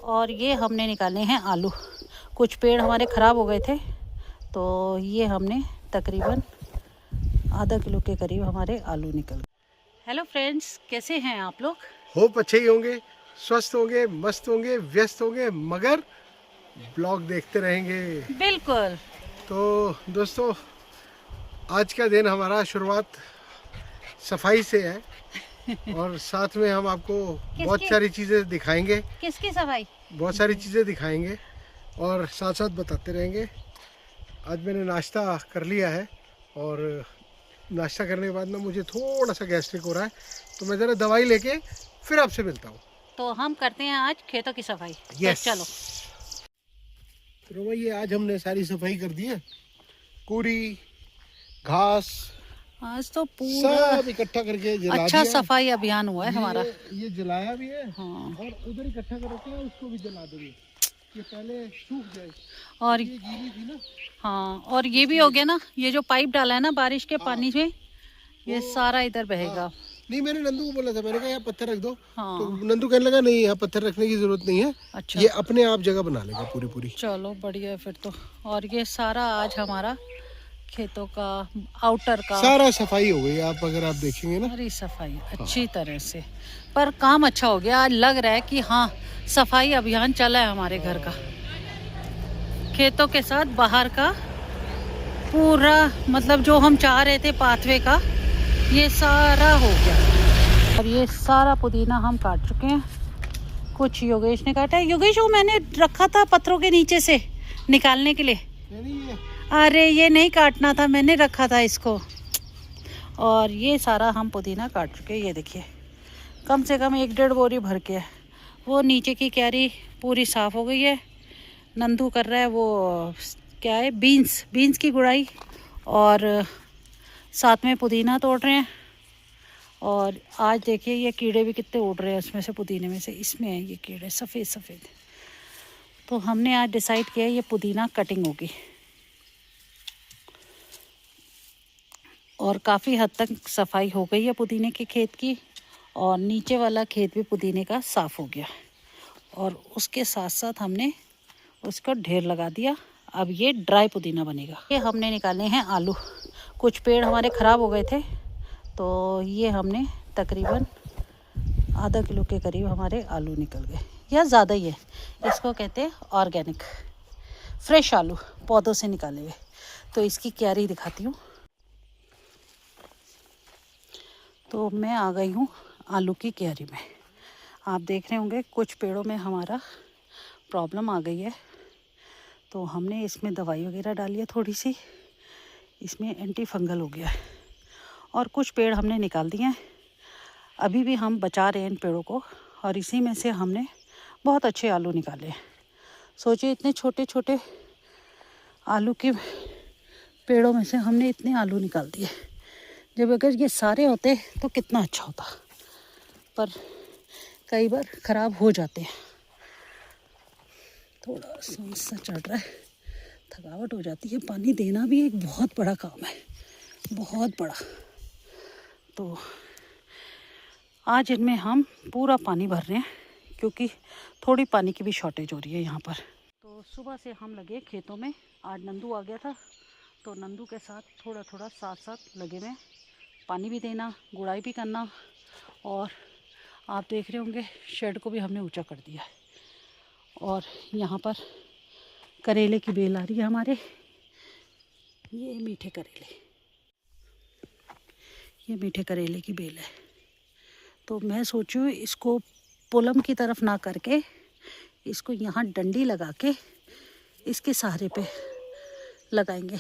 और ये हमने निकाले हैं आलू। कुछ पेड़ हमारे ख़राब हो गए थे, तो ये हमने तकरीबन आधा किलो के करीब हमारे आलू निकल गए। हेलो फ्रेंड्स, कैसे हैं आप लोग? होप अच्छे ही होंगे, स्वस्थ होंगे, मस्त होंगे, व्यस्त होंगे, मगर ब्लॉग देखते रहेंगे। बिल्कुल। तो दोस्तों, आज का दिन हमारा शुरुआत सफाई से है और साथ में हम आपको बहुत सारी चीज़ें दिखाएंगे। किसकी सफाई? बहुत सारी चीज़ें दिखाएंगे और साथ साथ बताते रहेंगे। आज मैंने नाश्ता कर लिया है और नाश्ता करने के बाद ना मुझे थोड़ा सा गैस्ट्रिक हो रहा है, तो मैं ज़रा दवाई लेके फिर आपसे मिलता हूँ। तो हम करते हैं आज खेतों की सफाई। यस, तो चलो। तो ये आज हमने सारी सफाई कर दी है, पूरी घास आज तो पूरा सब इकट्ठा करके जला अच्छा दिया। सफाई अभियान हुआ है हमारा। ये जलाया भी है। हाँ। और उधर इकट्ठा कर रखे हैं, उसको भी जला देंगे, ये पहले सूख जाए। और ये गीली थी ना। हाँ, और ये भी हो गया ना, ये जो पाइप डाला है ना बारिश के पानी में, ये सारा इधर बहेगा। नहीं, मैंने नंदू को बोला था, मैंने कहा यहाँ पत्थर रख दो। हाँ। तो नंदू कहने लगा नहीं, यहाँ पत्थर रखने की जरूरत नहीं है। अच्छा, ये अपने आप जगह बना लेगा पूरी। चलो बढ़िया है फिर तो। और ये सारा आज हमारा खेतों का आउटर का सारा सफाई हो गई। आप अगर आप देखेंगे ना, सारी सफाई अच्छी तरह से, पर काम अच्छा हो गया। आज लग रहा है कि हाँ, सफाई अभियान चला है हमारे घर का। खेतों के साथ बाहर का पूरा, मतलब जो हम चाह रहे थे पाथवे का, ये सारा हो गया। और ये सारा पुदीना हम काट चुके हैं। कुछ योगेश ने काटा है। योगेश, वो मैंने रखा था पत्थरों के नीचे से निकालने के लिए। अरे ये नहीं काटना था, मैंने रखा था इसको। और ये सारा हम पुदीना काट चुके हैं। ये देखिए, कम से कम 1-1.5 बोरी भर के है। वो नीचे की क्यारी पूरी साफ़ हो गई है। नंदू कर रहा है वो क्या है, बीन्स की गुड़ाई, और साथ में पुदीना तोड़ रहे हैं। और आज देखिए ये कीड़े भी कितने उड़ रहे हैं उसमें से, पुदीने में से। इसमें है ये कीड़े सफ़ेद। तो हमने आज डिसाइड किया ये पुदीना कटिंग होगी। और काफ़ी हद तक सफाई हो गई है पुदीने के खेत की, और नीचे वाला खेत भी पुदीने का साफ़ हो गया। और उसके साथ साथ हमने उसको ढेर लगा दिया। अब ये ड्राई पुदीना बनेगा। ये हमने निकाले हैं आलू। कुछ पेड़ हमारे ख़राब हो गए थे, तो ये हमने तकरीबन आधा किलो के करीब हमारे आलू निकल गए, या ज़्यादा ही है। इसको कहते हैं ऑर्गेनिक फ्रेश आलू, पौधों से निकाले हुए। तो इसकी क्यारी दिखाती हूँ। तो मैं आ गई हूँ आलू की क्यारी में। आप देख रहे होंगे कुछ पेड़ों में हमारा प्रॉब्लम आ गई है, तो हमने इसमें दवाई वगैरह डाली है थोड़ी सी। इसमें एंटी फंगल हो गया है। और कुछ पेड़ हमने निकाल दिए हैं। अभी भी हम बचा रहे हैं इन पेड़ों को, और इसी में से हमने बहुत अच्छे आलू निकाले हैं। सोचिए, इतने छोटे छोटे आलू के पेड़ों में से हमने इतने आलू निकाल दिए। जब अगर ये सारे होते तो कितना अच्छा होता, पर कई बार ख़राब हो जाते हैं। थोड़ा सांस चढ़ रहा है, थकावट हो जाती है। पानी देना भी एक बहुत बड़ा काम है, बहुत बड़ा। तो आज इनमें हम पूरा पानी भर रहे हैं, क्योंकि थोड़ी पानी की भी शॉर्टेज हो रही है यहाँ पर। तो सुबह से हम लगे खेतों में। आज नंदू आ गया था, तो नंदू के साथ थोड़ा साथ लगे में पानी भी देना, गुड़ाई भी करना। और आप देख रहे होंगे शेड को भी हमने ऊंचा कर दिया है। और यहाँ पर करेले की बेल आ रही है हमारे। ये मीठे करेले की बेल है। तो मैं सोचूँ इसको पुलम की तरफ ना करके, इसको यहाँ डंडी लगा के इसके सहारे पे लगाएंगे।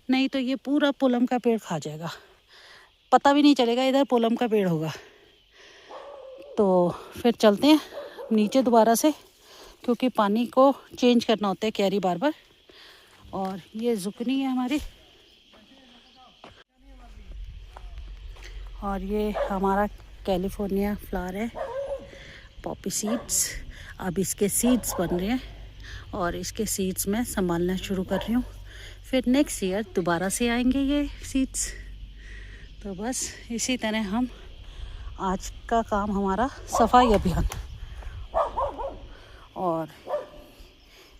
नहीं तो ये पूरा पुलम का पेड़ खा जाएगा, पता भी नहीं चलेगा इधर पुलम का पेड़ होगा। तो फिर चलते हैं नीचे दोबारा से, क्योंकि पानी को चेंज करना होता है क्यारी बार बार। और ये जुकनी है हमारी, और ये हमारा कैलिफोर्निया फ्लावर है, पॉपी सीड्स। अब इसके सीड्स बन रहे हैं, और इसके सीड्स मैं संभालना शुरू कर रही हूँ। फिर नेक्स्ट ईयर दोबारा से आएंगे ये सीड्स। तो बस इसी तरह हम आज का काम हमारा सफाई अभियान।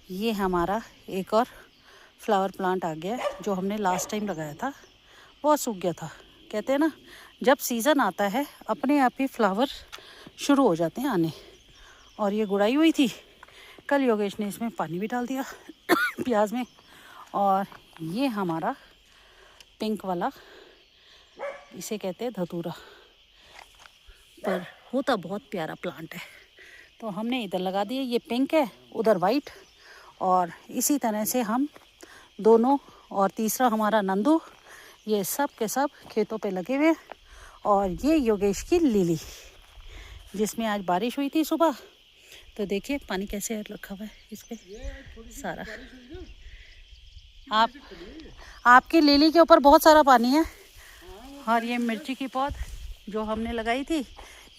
ये हमारा एक और फ्लावर प्लांट आ गया है जो हमने लास्ट टाइम लगाया था, बहुत सूख गया था। कहते हैं ना, जब सीज़न आता है अपने आप ही फ्लावर शुरू हो जाते हैं आने। और ये गुड़ाई हुई थी, कल योगेश ने इसमें पानी भी डाल दिया प्याज में। और ये हमारा पिंक वाला, इसे कहते हैं धतूरा, पर होता बहुत प्यारा प्लांट है। तो हमने इधर लगा दिए, ये पिंक है उधर वाइट, और इसी तरह से हम दोनों, और तीसरा हमारा नंदू, ये सब के सब खेतों पे लगे हुए हैं। और ये योगेश की लिली, जिसमें आज बारिश हुई थी सुबह, तो देखिए पानी कैसे रखा हुआ है इस पे सारा। आपकी लिली के ऊपर बहुत सारा पानी है। और ये मिर्ची की पौध जो हमने लगाई थी,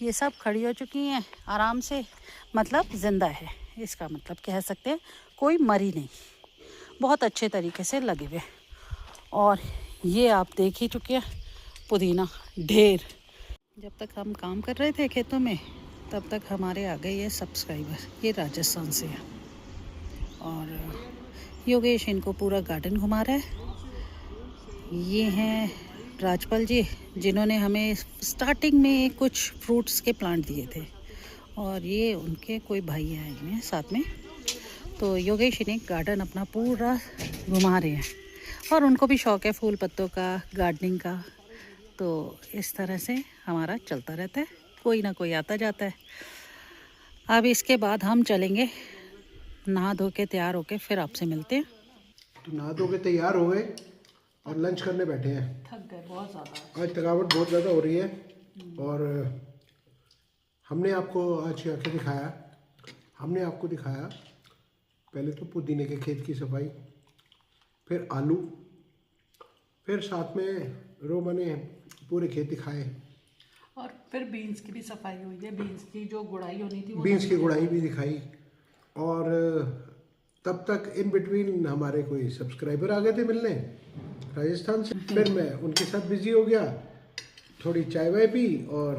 ये सब खड़ी हो चुकी हैं आराम से, मतलब ज़िंदा है, इसका मतलब कह सकते हैं, कोई मरी नहीं, बहुत अच्छे तरीके से लगे हुए। और ये आप देख ही चुके हैं पुदीना ढेर। जब तक हम काम कर रहे थे खेतों में, तब तक हमारे आ गए ये सब्सक्राइबर, ये राजस्थान से है। और योगेश इनको पूरा गार्डन घुमा रहा है। ये हैं राजपाल जी, जिन्होंने हमें स्टार्टिंग में कुछ फ्रूट्स के प्लांट दिए थे, और ये उनके कोई भाई आए हुए हैं साथ में। तो योगेश इन्हें गार्डन अपना पूरा घुमा रहे हैं, और उनको भी शौक़ है फूल पत्तों का, गार्डनिंग का। तो इस तरह से हमारा चलता रहता है, कोई ना कोई आता जाता है। अब इसके बाद हम चलेंगे नहा धो के तैयार होके, फिर आपसे मिलते हैं। तो नहा धो के तैयार हो गए और लंच करने बैठे हैं। थक गए बहुत ज़्यादा, आज थकावट बहुत ज़्यादा हो रही है। और हमने आपको आज क्या क्या दिखाया, हमने आपको दिखाया पहले तो पुदीने के खेत की सफाई, फिर आलू, फिर साथ में रोमा ने पूरे खेत दिखाए, और फिर बीन्स की भी सफाई हुई है, बीन्स की जो गुड़ाई होनी थी, बीन्स की गुड़ाई भी दिखाई। और तब तक इन बिटवीन हमारे कोई सब्सक्राइबर आ गए थे मिलने राजस्थान से, फिर मैं उनके साथ बिजी हो गया, थोड़ी चाय वाय पी, और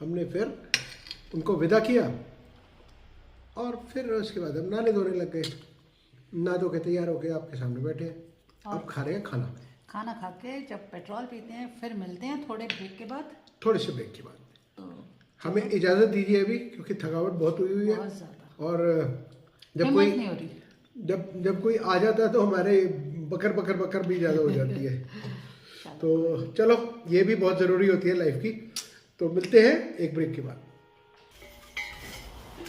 हमने फिर उनको विदा किया। और फिर उसके बाद हम नहाने धोने लग गए। नहा धो के तैयार हो गए, आपके सामने बैठे हैं, अब खा रहे हैं खाना। खाना खा के जब पेट्रोल पीते हैं, फिर मिलते हैं थोड़े ब्रेक के बाद। थोड़े से ब्रेक के बाद तो हमें इजाज़त दीजिए अभी, क्योंकि थकावट बहुत हुई है। बहुत ज़्यादा, और जब हिम्मत कोई नहीं हो रही। जब कोई आ जाता है तो हमारे बकर बकर बकर भी ज़्यादा हो जाती है। तो चलो, ये भी बहुत ज़रूरी होती है लाइफ की। तो मिलते हैं एक ब्रेक के बाद।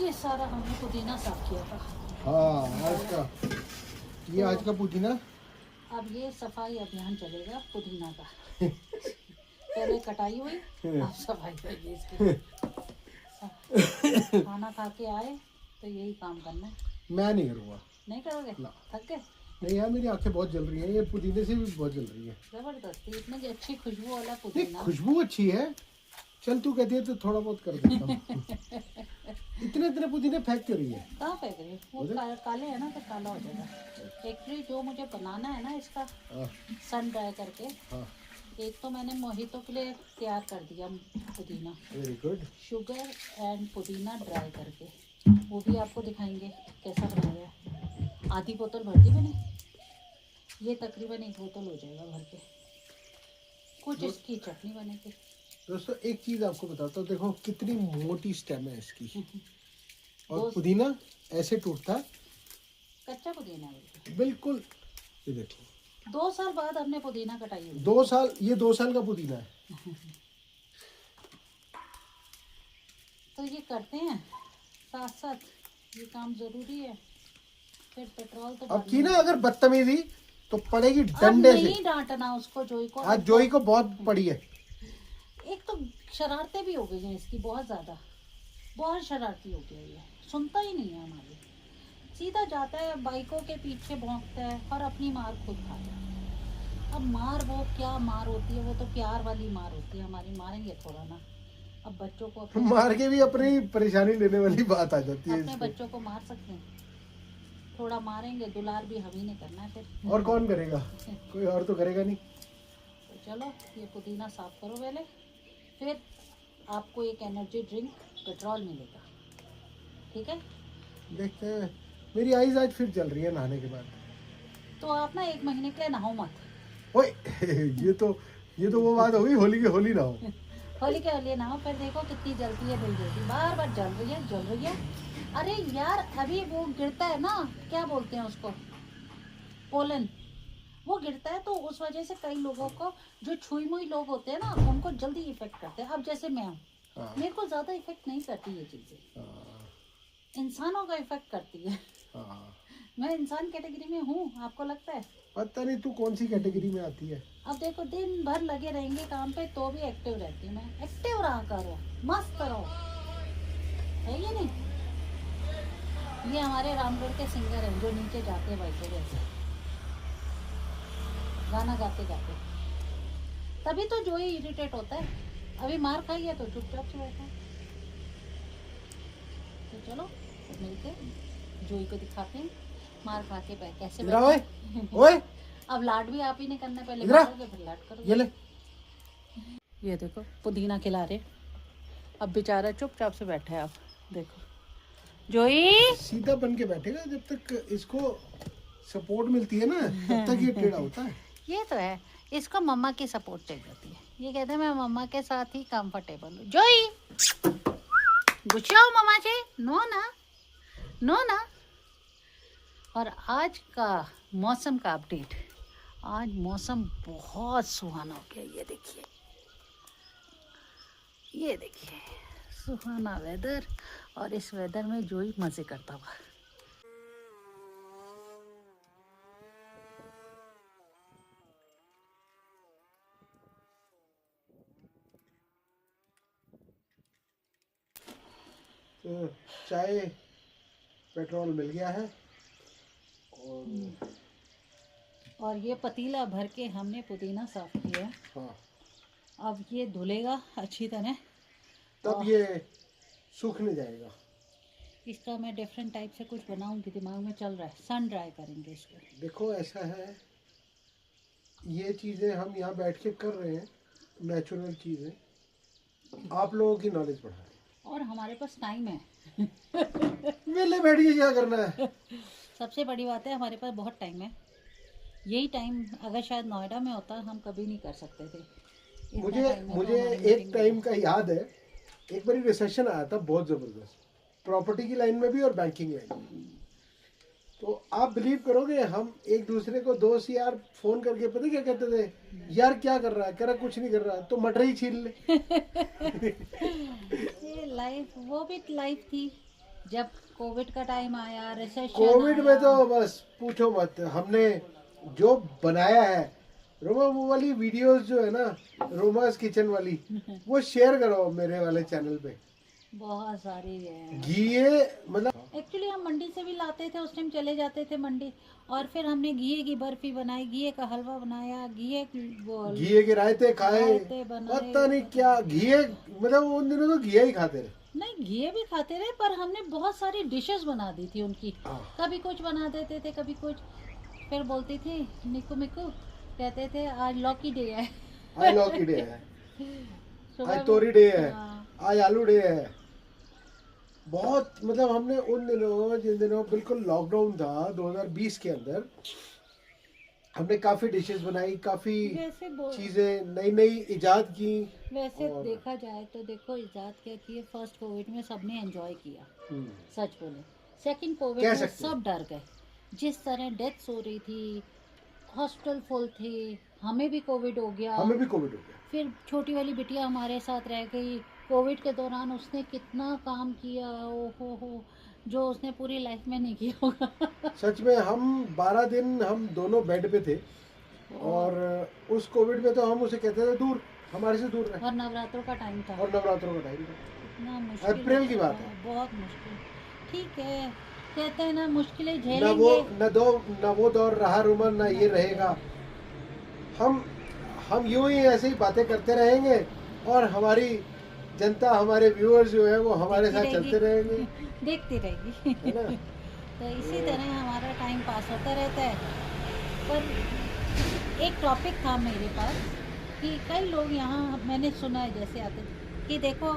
ये सारा हमने पुदीना साफ किया था। हाँ, आज का पुदीना। अब ये सफाई अभियान चलेगा पुदीना का। पहले कटाई हुई, अब सफाई होगी इसकी। खाना खा के आए तो यही काम करना है। मैं नहीं करूँगा। नहीं करोगे? थक गए? नहीं यार, मेरी आंखें बहुत जल रही हैं, ये पुदीने से भी बहुत जल रही है। जबरदस्ती, इतनी अच्छी खुशबू वाला नहीं, पुदीना। खुशबू अच्छी है, चल तू कहती है तो थोड़ा बहुत कर देता हूँ। इतने इतने पुदीने फेंक क्यों रही है? कहाँ फेंक रही है? वो काले है ना, तो काला हो जाएगा। एक्चुअली जो मुझे बनाना है ना इसका, सन ड्राई करके, एक तो मैंने मोहितो के लिए तैयार कर दिया पुदीना, वेरी गुड, शुगर एंड पुदीना ड्राई करके, वो भी आपको दिखाएंगे कैसा बनाया है। आधी बोतल भर दी मैंने, ये तकरीबन 1 बोतल हो जाएगा भर के। कुछ इसकी चटनी बनेगी। दोस्तों एक चीज़ आपको बताता हूँ, देखो कितनी मोटी स्टेम है इसकी, और पुदीना ऐसे टूटता है, कच्चा पुदीना है बिल्कुल। ये देखो 2 साल बाद हमने पुदीना कटाई हुई। 2 साल, ये 2 साल का पुदीना है। तो ये करते हैं साथ साथ, ये काम जरूरी है। फिर पेट्रोल तो अब की ना अगर बदतमीजी तो पड़ेगी डंडे से। नहीं डांटना उसको, जोई को। आज जोई को बहुत पड़ी है। एक तो शरारतें भी हो गई हैं इसकी, बहुत ज़्यादा, बहुत शरारती हो गया ये, सुनता ही नहीं है हमारी। सीधा जाता है बाइकों के पीछे भौंकता है और अपनी मार खुद खाता है। अब मार वो क्या मार होती है, वो तो प्यार वाली मार होती है हमारी, मारेंगे थोड़ा ना। अब बच्चों को मार के भी अपनी परेशानी लेने वाली बात आ जाती है। अपने बच्चों को मार सकते हैं, थोड़ा मारेंगे, दुलार भी हम ही ने करना है फिर। और कौन करेगा? कोई और तो करेगा नहीं। तो चलो ये पुदीना साफ करो पहले, फिर आपको एक एनर्जी ड्रिंक पेट्रोल मिलेगा, ठीक है? देखते हैं मेरी आईज आज फिर जल रही है नहाने के बाद। तो आप ना 1 महीने के लिए नहाओ मत। ओए ये तो वो बात होगी, होली की होली ना हो। होली के लिए नहाओ, फिर देखो कितनी जलती है दिल जल्दी, बार बार जल रही है। अरे यार अभी वो गिरता है ना, क्या बोलते हैं उसको, पोलन, वो गिरता है तो उस वजह से कई लोगों को, जो छुई मुई लोग होते हैं ना, उनको जल्दी इफेक्ट करते हैं। अब जैसे मैं हूँ, मेरे को ज्यादा इफेक्ट नहीं करती ये चीजें, इंसानों का इफेक्ट करती है। मैं इंसान कैटेगरी में हूँ, आपको लगता है? पता नहीं तू कौन सी कैटेगरी में आती है। अब देखो दिन भर लगे रहेंगे काम पे तो भी एक्टिव रहती हूँ मैं। एक्टिव रहा करो, मस्त रहो, है ये नहीं? ये हमारे रामगढ़ के सिंगर हैं जो नीचे जाते बैठे जैसे गाना गाते गाते, तभी तो जो ही इरिटेट होता है। अभी मार खाई है तो चुपचाप से बैठा है। तो चलो मिलके जोई को दिखाते हैं मार खा के कैसे ओए अब लाड भी आप ही ने करना, पहले मारोगे फिर लाड करो। ये ले, ये देखो पुदीना खिला रहे, अब बेचारा चुपचाप से बैठा है। अब देखो जोई सीधा बन के बैठेगा जब तक इसको सपोर्ट मिलती है ना, तब तक ये टेढ़ा होता है। ये तो है, इसको मम्मा की सपोर्ट चाहिए होती है। ये कहते हैं मैं मम्मा के साथ ही कंफर्टेबल हूँ। जोई गुस्सा हो मम्मा से, नो ना। और आज का मौसम का अपडेट, आज मौसम बहुत सुहाना हो गया। ये देखिए सुहाना वेदर, और इस वेदर में जोई मजे करता हुआ। तो चाय पेट्रोल मिल गया है, और ये पतीला भर के हमने पुदीना साफ किया है। हाँ, अब ये धुलेगा अच्छी तरह, तब ये सूखने जाएगा। इसका मैं डिफरेंट टाइप से कुछ बनाऊंगी, दिमाग में चल रहा है। सन ड्राई करेंगे इसको। देखो ऐसा है, ये चीज़ें हम यहाँ बैठ के कर रहे हैं, नेचुरल चीज़ें, आप लोगों की नॉलेज बढ़ा रहे हैं। और हमारे पास टाइम है। वेले बैठ के क्या करना है। सबसे बड़ी बात है हमारे पास बहुत टाइम है। यही टाइम अगर शायद नोएडा में होता हम कभी नहीं कर सकते थे। मुझे एक टाइम का याद है, एक बार रिसेशन आया था बहुत ज़बरदस्त, प्रॉपर्टी की लाइन में भी और बैंकिंग लाइन में। तो आप बिलीव करोगे, हम एक दूसरे को दोस्त यार फोन करके पता क्या कहते थे, यार क्या कर रहा है, कह रहा कुछ नहीं कर रहा है, तो मटर ही छील ले। ये लाइफ, वो भी लाइफ थी जब कोविड का टाइम आया, रिसेशन। कोविड में तो बस पूछो मत, हमने जो बनाया है, रोमा वो वाली वीडियोस जो है ना, रोमास किचन वाली, वो शेयर करो मेरे वाले चैनल पे। बहुत सारी है घी, मतलब एक्चुअली हम मंडी से भी लाते थे, उस टाइम चले जाते थे मंडी, और फिर हमने घी की बर्फी बनाई, घी का हलवा बनाया, घी के रायते खाए, पता नहीं क्या घी, मतलब उन दिनों तो घी ही खाते रहे। नहीं घी भी खाते रहे, पर हमने बहुत सारी डिशेस बना दी थी उनकी। कभी कुछ बना देते थे, कभी कुछ। फिर बोलती थी निकू मिकू, कहते थे आज लौकी डे है, आज लौकी डे है, आज तोरी डे है, आज आलू डे है। बहुत, मतलब हमने उन दिनों, जिन दिनों बिल्कुल लॉकडाउन था 2020 के अंदर, हमने काफी डिशेस बनाई, काफी चीजें नई नई इजाद की। वैसे देखा जाए तो देखो इजाद क्या की, फर्स्ट कोविड में सबने एंजॉय किया, सच बोले। सेकंड कोविड में सब डर गए, जिस तरह डेथ्स हो रही थी, हॉस्पिटल फुल थे, हमें भी कोविड हो गया। फिर छोटी वाली बिटिया हमारे साथ रह गई कोविड के दौरान, उसने कितना काम किया, हो जो उसने पूरी लाइफ में नहीं किया होगा। सच में हम 12 दिन हम दोनों बेड पे थे, और उस कोविड में तो हम उसे कहते थे दूर, हमारे से दूर रहे। और नवरात्रों का टाइम था, इतना मुश्किल, अप्रैल की बात है, बहुत मुश्किल। ठीक है, कहते हैं ना मुश्किलें झेलेंगे, न वो दौर रहा रोमा, ना ये रहेगा। हम यूं ही ऐसे ही बातें करते रहेंगे, और हमारी जनता, हमारे व्यूअर्स जो है वो हमारे साथ चलते रहेंगे, देखती रहेगी, है ना? तो इसी तरह हमारा टाइम पास होता रहता है। पर एक टॉपिक था मेरे पास कि कई लोग यहाँ, मैंने सुना है जैसे आते कि देखो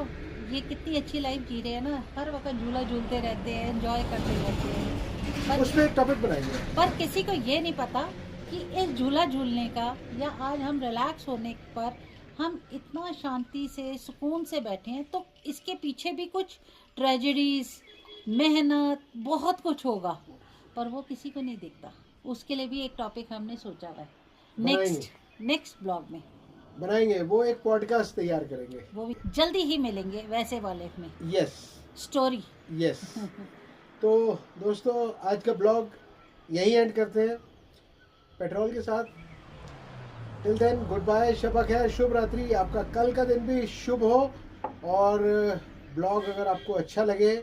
ये कितनी अच्छी लाइफ जी रहे हैं ना, हर वक्त झूला झूलते रहते हैं, एंजॉय करते रहते हैं, उस पर एक टॉपिक बनाएंगे। पर किसी को ये नहीं पता कि इस झूला झूलने का या आज हम रिलैक्स होने पर हम इतना शांति से सुकून से बैठे हैं, तो इसके पीछे भी कुछ ट्रेजेडीज, मेहनत, बहुत कुछ होगा, पर वो किसी को नहीं दिखता। उसके लिए भी एक टॉपिक हमने सोचा हुआ है, नेक्स्ट ब्लॉग में बनाएंगे। वो एक पॉडकास्ट तैयार करेंगे, वो भी जल्दी ही मिलेंगे वैसे वाले में। Yes, story, yes. तो दोस्तों आज का ब्लॉग यही एंड करते हैं पेट्रोल के साथ। टिल देन गुड बाय, शब खैर, शुभ रात्रि। आपका कल का दिन भी शुभ हो। और ब्लॉग अगर आपको अच्छा लगे,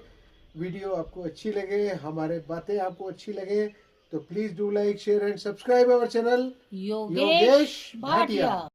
वीडियो आपको अच्छी लगे, हमारे बातें आपको अच्छी लगे, तो please do like, share and subscribe our channel Yogesh Bhatia.